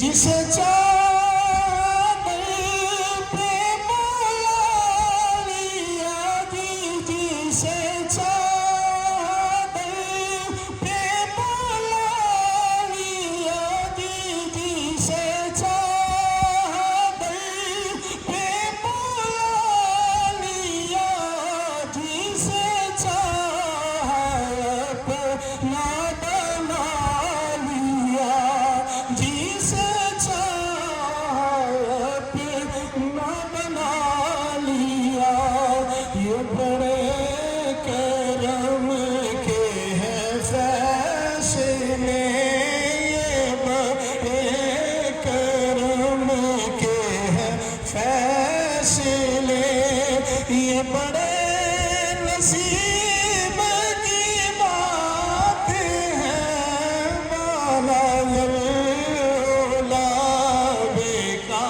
جسے چادر پہ مولا لیا جی، جسے چادر پہ مولا لیا جی، جسے چادر پہ مولا لیا، جسے چاہے اپنا بنا لیا، جسے یہ بڑے کرم کے ہیں فیصلے، یہ بڑے کرم کے ہیں فیصلے، یہ بڑے نصیب کی بات ہے مولا کا۔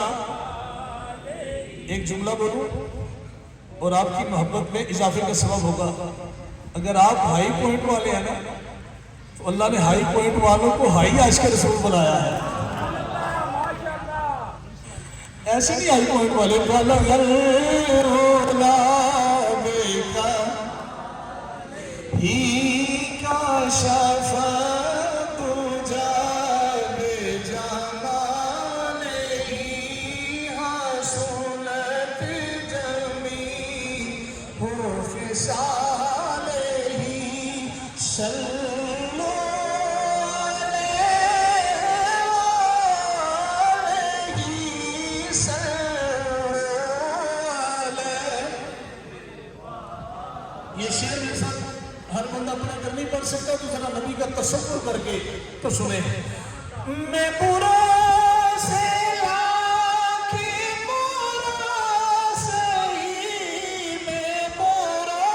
ایک جملہ بولوں اور آپ کی محبت میں اضافے کا سبب ہوگا۔ اگر آپ ہائی پوائنٹ والے ہیں نا تو اللہ نے ہائی پوائنٹ والوں کو ہائی عائش کے رسول بنایا ہے، ایسے نہیں ہائی پوائنٹ والے ہی کا شفاعت جاب جمال ہی حسنت جمیع ہو خصال ہی، صلو علیہ صلو علیہ۔ یہ شعر میرے ساتھ ہر بندہ اپنا کر نہیں پڑھ سکتا، تو ذرا نبی کا تصور کر کے تو سنیں۔ میں برا سے لاکھ برا سہی، میں برا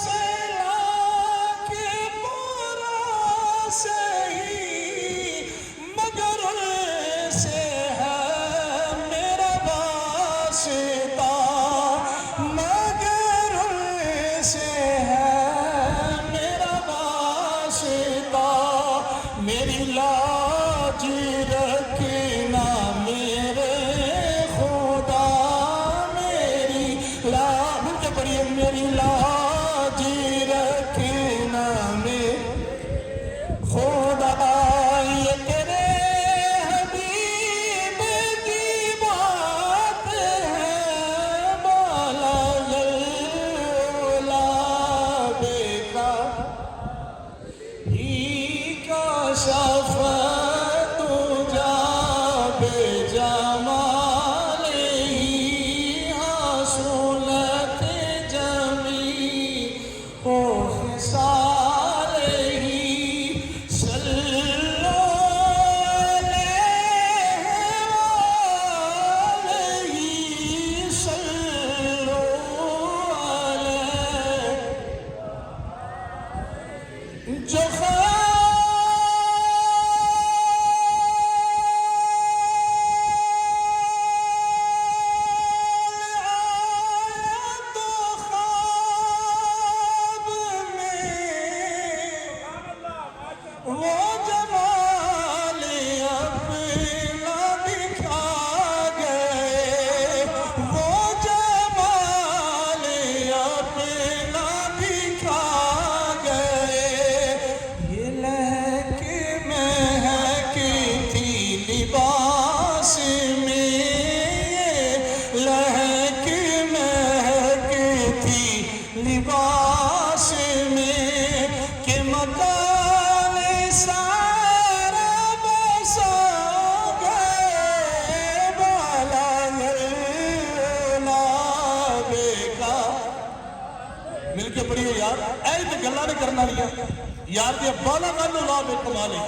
سے لاکھ برا سہی، مگر سے ہے میرا واسطہ، مگر سے ہے میرا واسطہ، میری لاج رکھنا میرے خدا، میری لاج کے پڑھیے، میری لاج رکھنا میرے خدا، یہ تیرے حبیب کی بات ہے مولا کا ہی کا شفاعت جاب جمال ہی حسنت جمیع ہو خصال ہی، صلو علیہ صلو علیہ۔ جو وہ جمال اپنا دکھا گئے، وہ جمال اپنا دکھا گئے، یہ لہک مہکی تھی لباس میں، یہ لہک مہکی تھی لباس میں، کہ مکان سارا بسا گئے بالا کا۔ مل کے پڑھیے یار، ایسے گلا نہیں کرنا لیا، یار دیا بالغ العلا بے کمالہ،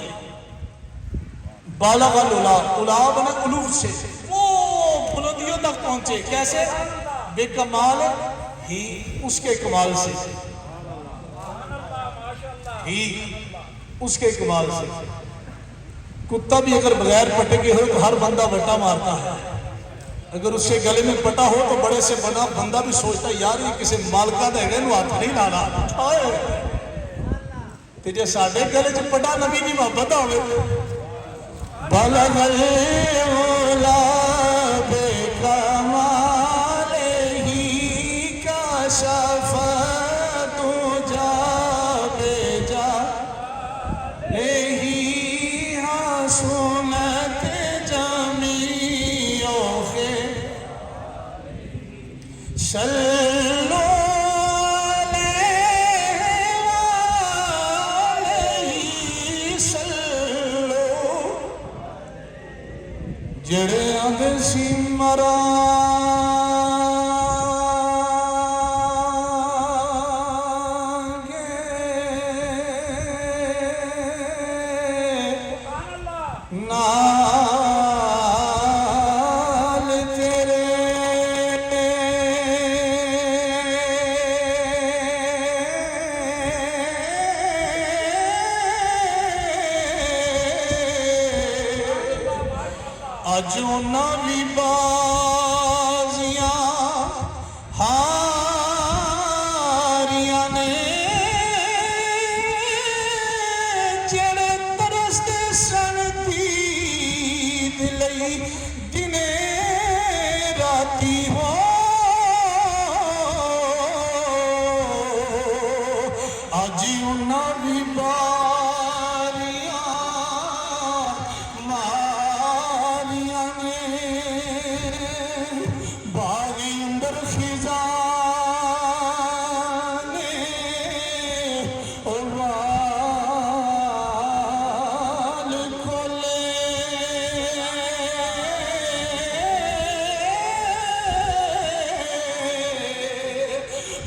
بالغ العلا، علا بنا علو سے، وہ بلندیوں تک پہنچے، کیسے؟ بے کمال ہی اس کے کمال سے، ہی اس کے کمال سے۔ کتا بھی اگر بغیر پٹے کے ہو تو ہر بندہ بٹا مارتا ہے، اگر اس کے گلے میں پٹا ہو تو بڑے سے بڑا بندہ بھی سوچتا ہے یار یہ کسی مالکہ دے گئے نو ہاتھ نہیں لانا تے جے ساڑھے گلے چ پٹا نبی کی محبت ہوئے بالغ العلا بے کمال ہی کشف دجا بے جا ہی حسنت جمیع خیر صلو علیہ صلو جڑے آدھے سی مرانگے نال تیرے اج انہاں بھی بازیاں ہاریاں نے جڑے ترستے سن دید لئی دنے راتی ہو اج انہاں بھی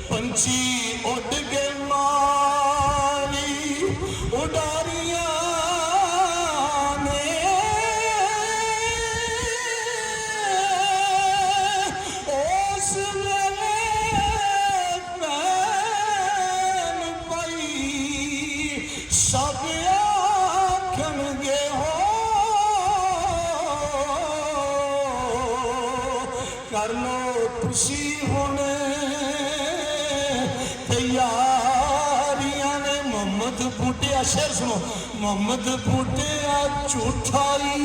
پنچھی اڑ گئے مالی اڈاریاں نے اس ویلے پین پائی سب آکھن گے ہو کر لو تسی ہونے تیاریاں نے محمد بوٹیا شعر سنو محمد بوٹیا جھوٹائی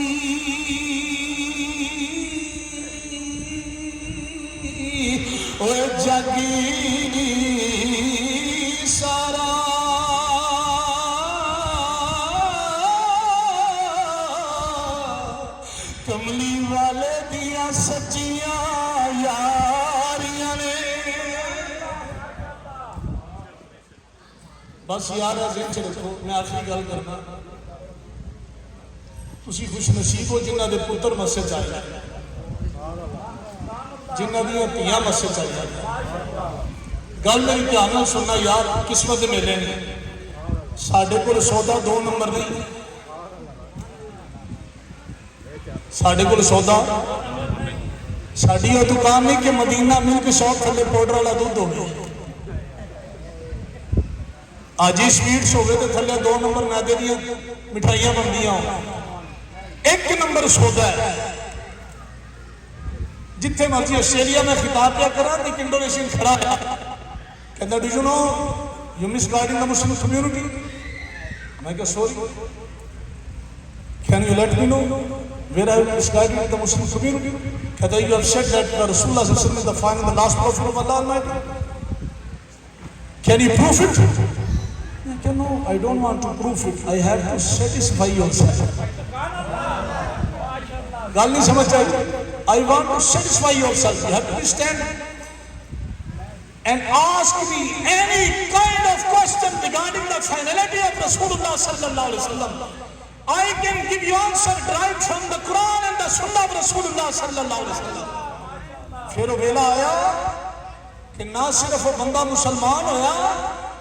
اوے جگی سارا کملی والے دیا سچیاں یاریاں نے بس یار ذہن چ رکھو میں آخری گل کرنا تسی خوش نصیب ہو جنہ دے پتر مسجد چ آئے جنہ دیا دھیاں مسجد چ آئی گل میری دھیان نال سننا یار قسمت دے میلے نے ساڈے کول سودا 2 نمبر نہیں ساڈے کول سودا ساڈی یہ دکان نہیں کہ مدینہ ملک شاپ تھلے پاؤڈر والا دودھ ہوگی آج ہی سویٹس ہوئے تو تھلے 2 نمبر میدے دیا مٹھائیاں بندیاں ہوں 1 نمبر سودا ہے جتھے مرضی آسٹریلیا میں خطاب کیا کرا ایک انڈونیشین کھڑا ہے کہتا do you know you misguiding the Muslim community میں کہا sorry can you let me know where I misguiding the Muslim community کہتا یو ہیو سیڈ دیٹ رسول اللہ صلی اللہ علیہ وسلم is the final the last prophet of Allah almighty can you prove it No, I don't want to prove it. I have to satisfy yourself. گل نہیں سمجھ چاہیے I want to satisfy yourself. You have to stand and ask me any kind of question regarding the finality of Rasulullah sallallahu alaihi wasallam. I can give you answer right from the Quran and the Sunnah of Rasulullah sallallahu alaihi wasallam. پھر ویلا آیا کہ نہ صرف بندہ مسلمان ہویا